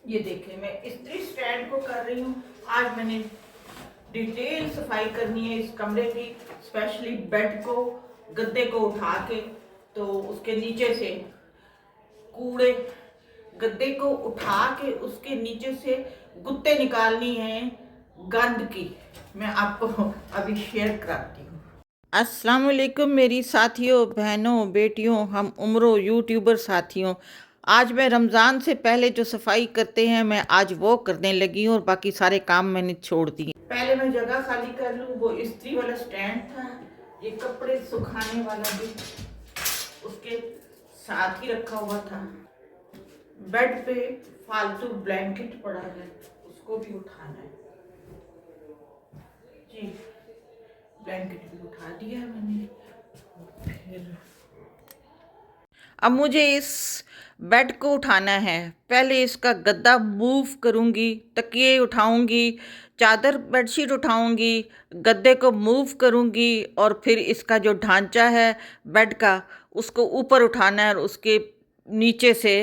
ये देखिए, मैं इस्त्री स्टैंड को कर रही हूँ। आज मैंने डिटेल सफाई करनी है इस कमरे की, स्पेशली बेड को, गद्दे को उठा के, तो उसके नीचे से कूड़े, गद्दे को उठा के उसके नीचे से गुत्ते निकालनी है गंद की। मैं आपको अभी शेयर कराती हूँ। अस्सलाम वालेकुम मेरी साथियों, बहनों, बेटियों, हम उम्रों यूट्यूबर साथियों। आज मैं रमज़ान से पहले जो सफाई करते हैं मैं आज वो करने लगी हूँ और बाकी सारे काम मैंने छोड़ दिए। पहले मैं जगह खाली कर लूँ। वो इस्त्री वाला स्टैंड था, ये कपड़े सुखाने वाला भी उसके साथ ही रखा हुआ था। बेड पे फालतू ब्लैंकेट पड़ा है, उसको भी उठाना है जी। ब्लैंकेट भी उठा दिया मैंने। फिर अब मुझे इस बेड को उठाना है। पहले इसका गद्दा मूव करूंगी, तकिए उठाऊंगी, चादर बेडशीट उठाऊंगी, गद्दे को मूव करूंगी और फिर इसका जो ढांचा है बेड का उसको ऊपर उठाना है और उसके नीचे से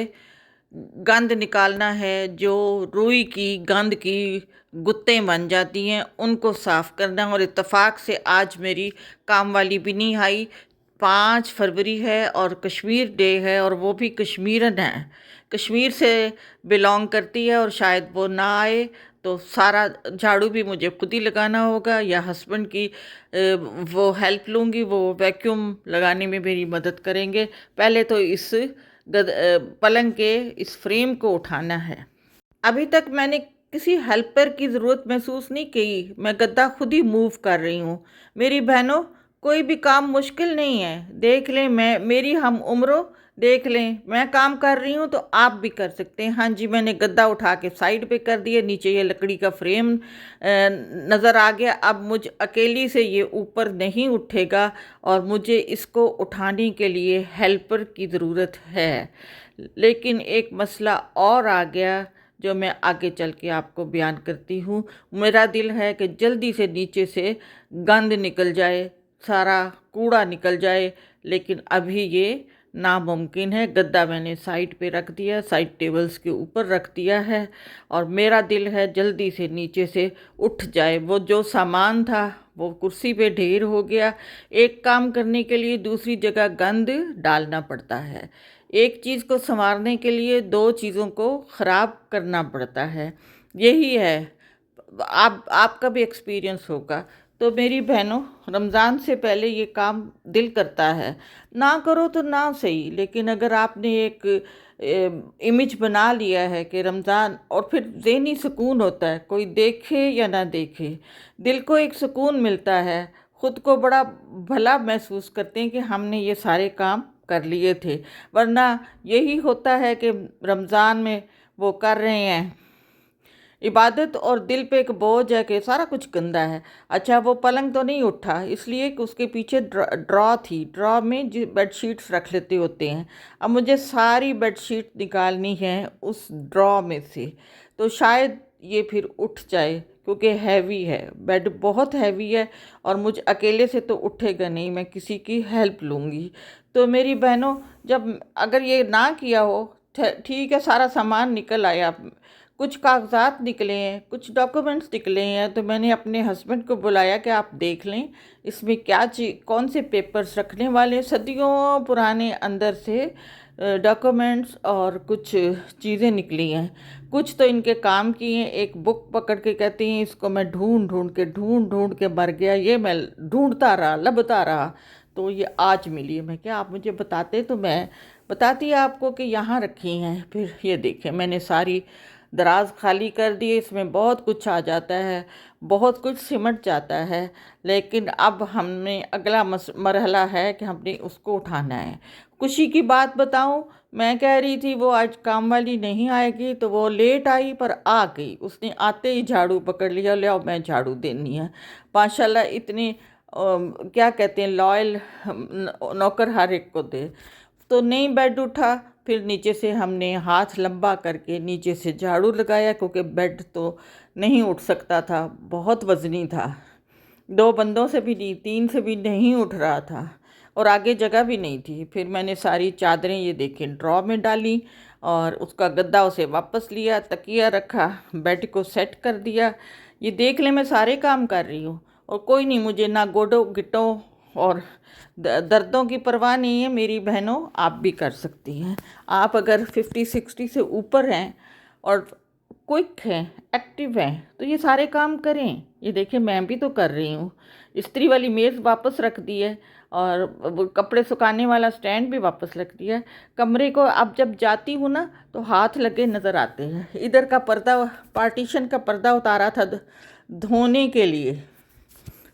गंद निकालना है। जो रुई की गंद की गुत्तें बन जाती हैं उनको साफ़ करना। और इत्तेफाक से आज मेरी काम वाली भी नहीं आई। 5 फरवरी है और कश्मीर डे है और वो भी कश्मीरन है, कश्मीर से बिलोंग करती है और शायद वो ना आए तो सारा झाड़ू भी मुझे खुद ही लगाना होगा या हस्बैंड की वो हेल्प लूँगी, वो वैक्यूम लगाने में मेरी मदद करेंगे। पहले तो इस पलंग के इस फ्रेम को उठाना है। अभी तक मैंने किसी हेल्पर की ज़रूरत महसूस नहीं की, मैं गद्दा खुद ही मूव कर रही हूँ। मेरी बहनों, कोई भी काम मुश्किल नहीं है। देख लें, मैं मेरी हम उम्रों, देख लें मैं काम कर रही हूँ तो आप भी कर सकते हैं। हाँ जी, मैंने गद्दा उठा के साइड पे कर दिया, नीचे ये लकड़ी का फ्रेम नज़र आ गया। अब मुझ अकेली से ये ऊपर नहीं उठेगा और मुझे इसको उठाने के लिए हेल्पर की ज़रूरत है। लेकिन एक मसला और आ गया जो मैं आगे चल के आपको बयान करती हूँ। मेरा दिल है कि जल्दी से नीचे से गंद निकल जाए, सारा कूड़ा निकल जाए, लेकिन अभी ये नामुमकिन है। गद्दा मैंने साइड पे रख दिया, साइड टेबल्स के ऊपर रख दिया है और मेरा दिल है जल्दी से नीचे से उठ जाए। वो जो सामान था वो कुर्सी पे ढेर हो गया। एक काम करने के लिए दूसरी जगह गंद डालना पड़ता है। एक चीज़ को संवारने के लिए दो चीज़ों को ख़राब करना पड़ता है। यही है, आपका भी एक्सपीरियंस होगा। तो मेरी बहनों, रमज़ान से पहले ये काम दिल करता है, ना करो तो ना सही, लेकिन अगर आपने एक इमेज बना लिया है कि रमज़ान, और फिर ज़हनी सुकून होता है, कोई देखे या ना देखे दिल को एक सुकून मिलता है। ख़ुद को बड़ा भला महसूस करते हैं कि हमने ये सारे काम कर लिए थे। वरना यही होता है कि रमज़ान में वो कर रहे हैं इबादत और दिल पे एक बोझ है कि सारा कुछ गंदा है। अच्छा, वो पलंग तो नहीं उठा इसलिए कि उसके पीछे ड्रॉ थी, ड्रॉ में जो बेडशीट्स रख लेते होते हैं। अब मुझे सारी बेडशीट निकालनी है उस ड्रॉ में से, तो शायद ये फिर उठ जाए क्योंकि हैवी है, बेड बहुत हैवी है और मुझ अकेले से तो उठेगा नहीं, मैं किसी की हेल्प लूँगी। तो मेरी बहनों, जब अगर ये ना किया हो, ठीक है, सारा सामान निकल आया, कुछ कागजात निकले हैं, कुछ डॉक्यूमेंट्स निकले हैं, तो मैंने अपने हस्बैंड को बुलाया कि आप देख लें इसमें क्या चीज़, कौन से पेपर्स रखने वाले, सदियों पुराने अंदर से डॉक्यूमेंट्स और कुछ चीज़ें निकली हैं। कुछ तो इनके काम की हैं। एक बुक पकड़ के कहती हैं इसको मैं ढूंढ ढूंढ के मर गया, ये मैं ढूंढता रहा, लबता रहा, तो ये आज मिली। मैं क्या, आप मुझे बताते तो मैं बताती आपको कि यहाँ रखी हैं। फिर ये देखें, मैंने सारी दराज खाली कर दिए, इसमें बहुत कुछ आ जाता है, बहुत कुछ सिमट जाता है, लेकिन अब हमें अगला मरहला है कि हमने उसको उठाना है। खुशी की बात बताऊं, मैं कह रही थी वो आज काम वाली नहीं आएगी, तो वो लेट आई पर आ गई। उसने आते ही झाड़ू पकड़ लिया, ले आओ मैं झाड़ू देनी है। माशाल्लाह, इतनी क्या कहते हैं, लॉयल नौकर हर एक को दे। तो नहीं बेड उठा, फिर नीचे से हमने हाथ लंबा करके नीचे से झाड़ू लगाया क्योंकि बेड तो नहीं उठ सकता था, बहुत वज़नी था। 2 बंदों से भी नहीं, 3 से भी नहीं उठ रहा था और आगे जगह भी नहीं थी। फिर मैंने सारी चादरें ये देखें ड्रॉ में डाली। और उसका गद्दा उसे वापस लिया, तकिया रखा, बेड को सेट कर दिया। ये देख ले मैं सारे काम कर रही हूँ और कोई नहीं, मुझे ना गोडों गिट्टों और दर्दों की परवाह नहीं है। मेरी बहनों, आप भी कर सकती हैं। आप अगर 50-60 से ऊपर हैं और क्विक हैं, एक्टिव हैं, तो ये सारे काम करें। ये देखिए मैं भी तो कर रही हूँ। इस्त्री वाली मेज़ वापस रख दी है और वो कपड़े सुखाने वाला स्टैंड भी वापस रख दिया है। कमरे को अब जब जाती हूँ ना तो हाथ लगे नज़र आते हैं। इधर का पर्दा, पार्टीशन का पर्दा उतारा था धोने के लिए,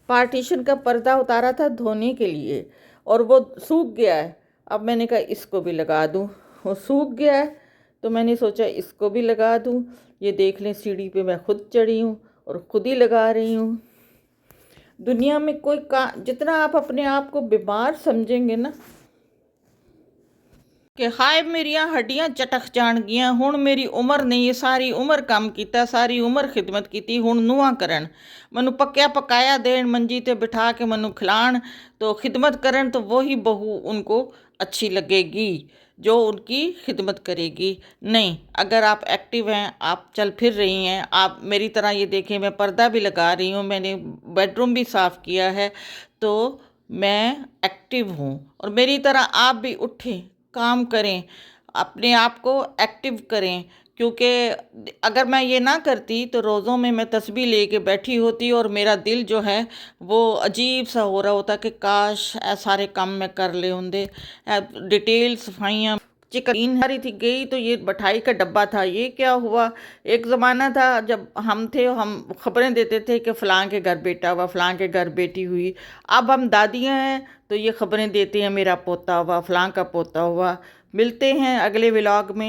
पार्टीशन का पर्दा उतारा था धोने के लिए और वो सूख गया है। अब मैंने कहा इसको भी लगा दूँ, वो सूख गया है तो मैंने सोचा इसको भी लगा दूँ। ये देख लें, सीढ़ी पे मैं खुद चढ़ी हूँ और खुद ही लगा रही हूँ। दुनिया में कोई जितना आप अपने आप को बीमार समझेंगे ना कि हाय मेरिया हड्डियां चटक जान गियां, हुण मेरी उम्र नहीं, सारी उम्र काम किया, सारी उम्र खिदमत की, हुण नुआ करन, मनु पक्या पकाया देन, मंजी ते बिठा के मनु खिलाण, तो खिदमत करन तो वही बहू उनको अच्छी लगेगी जो उनकी खिदमत करेगी। नहीं, अगर आप एक्टिव हैं, आप चल फिर रही हैं, आप मेरी तरह, ये देखें मैं पर्दा भी लगा रही हूँ, मैंने बेडरूम भी साफ़ किया है, तो मैं एक्टिव हूँ। और मेरी तरह आप भी उठें, काम करें, अपने आप को एक्टिव करें। क्योंकि अगर मैं ये ना करती तो रोज़ों में मैं तस्बीह लेके बैठी होती और मेरा दिल जो है वो अजीब सा हो रहा होता कि काश ऐ सारे काम मैं कर ले होंदे। डिटेल सफाइयाँ, चिकन हरी थी गई तो ये मिठाई का डब्बा था, ये क्या हुआ। एक ज़माना था जब हम थे, हम खबरें देते थे कि फ़लाँ के घर बेटा हुआ, फ़लाँ के घर बेटी हुई। अब हम दादियाँ हैं तो ये खबरें देते हैं मेरा पोता हुआ, फ़लाँ का पोता हुआ। मिलते हैं अगले व्लॉग में।